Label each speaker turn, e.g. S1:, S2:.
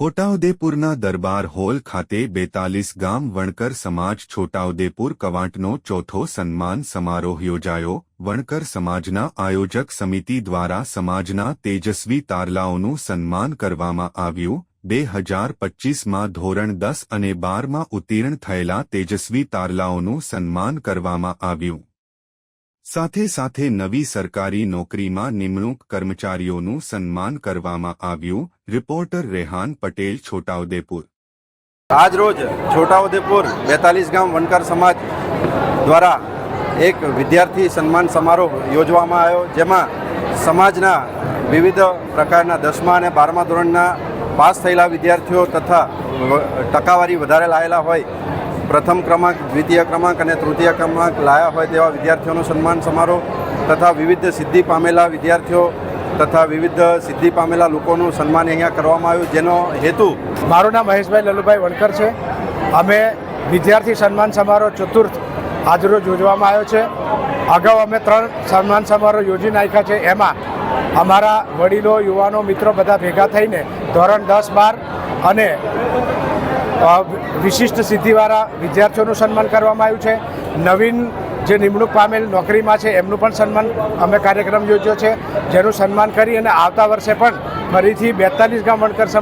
S1: છોટાઉદેપુરના દરબાર hall ખાતે 42 ગામ વણકર સમાજ છોટાઉદેપુર કવાંટનો ચોથો સન્માન સમારોહ યોજાયો। વણકર સમાજના આયોજક સમિતિ દ્વારા સમાજના તેજસ્વી તારલાઓનું સન્માન કરવામાં આવ્યું। 2025માં ધોરણ 10 અને 12માં ઉત્તીર્ણ થયેલા તેજસ્વી તારલાઓનું સન્માન કરવામાં આવ્યું। સાથે સાથે નવી સરકારી નોકરીમાં નિમણૂક કર્મચારીઓનું સન્માન કરવામાં આવ્યું। રિપોર્ટર રેહાન પટેલ, છોટાઉદેપુર।
S2: આજ રોજ છોટાઉદેપુર 42 ગામ વણકર સમાજ દ્વારા એક વિદ્યાર્થી સન્માન સમારોહ યોજવામાં આવ્યો, જેમાં સમાજના વિવિધ પ્રકારના 10મા અને 12મા ધોરણના પાસ થયેલા વિદ્યાર્થીઓ તથા ટકાવારી વધારે લાયેલા હોય, પ્રથમ ક્રમાંક, દ્વિતીય ક્રમાંક અને તૃતીય ક્રમાંક લાયા હોય તેવા વિદ્યાર્થીઓનો સન્માન સમારોહ તથા વિવિધ સિદ્ધિ પામેલા વિદ્યાર્થીઓ તથા વિવિધ સિદ્ધિ પામેલા લોકોનું સન્માન અહીંયા કરવામાં આવ્યું, જેનો હેતુ
S3: મારું નામ મહેશભાઈ લલુભાઈ વણકર છે। અમે વિદ્યાર્થી સન્માન સમારોહ ચતુર્થ આજરોજ યોજવામાં આવ્યો છે। અગાઉ અમે 3 સન્માન સમારોહ યોજી નાખ્યા છે। એમાં અમારા વડીલો, યુવાનો, મિત્રો બધા ભેગા થઈને ધોરણ 10, 12 અને વિશિષ્ટ સિદ્ધિવાળા વિદ્યાર્થીઓનું સન્માન કરવામાં આવ્યું છે। નવીન જે નિમણૂક પામેલ નોકરીમાં છે એમનું પણ સન્માન અમે કાર્યક્રમ યોજ્યો છે, જેનું સન્માન કરી અને આવતા વર્ષે પણ ફરીથી 42 ગામ વણકર સમાજ